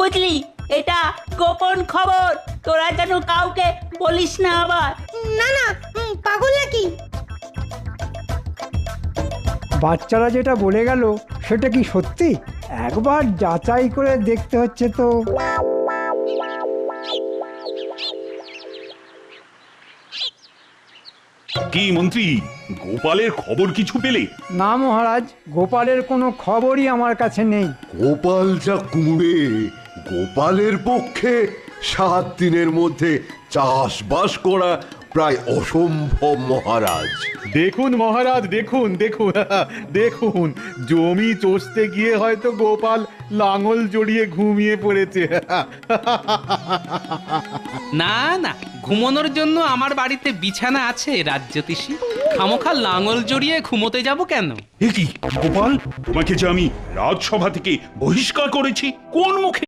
বুঝলি, এটা গোপন খবর, তোরা যেন কাউকে বলিস না আবার। না না, পাগল নাকি? বাচ্চারা যেটা বলে গেল সেটা কি সত্যি? একবার যাচাই করে দেখতে হচ্ছে তো। কি মন্ত্রী, গোপালের খবর কিছু পেলে? না মহারাজ, গোপালের কোনো খবরই আমার কাছে নেই। গোপাল যা কুঁড়ে, গোপালের পক্ষে 7 দিনের মধ্যে চাষবাস করা প্রায় অসম্ভব মহারাজ। দেখুন মহারাজ, দেখুন দেখুন দেখুন, জমি চষতে গিয়ে হয়তো গোপাল লাঙল জড়িয়ে ঘুমিয়ে পড়েছে। না না, ঘুমানোর জন্য আমার বাড়িতে বিছানা আছে রাজ্যতীষী। খামোখা লাঙল জড়িয়ে ঘুমোতে যাব কেন? এ কি গোপাল, তোমাকে যে আমি রাজসভা থেকে বহিষ্কার করেছি, কোন মুখে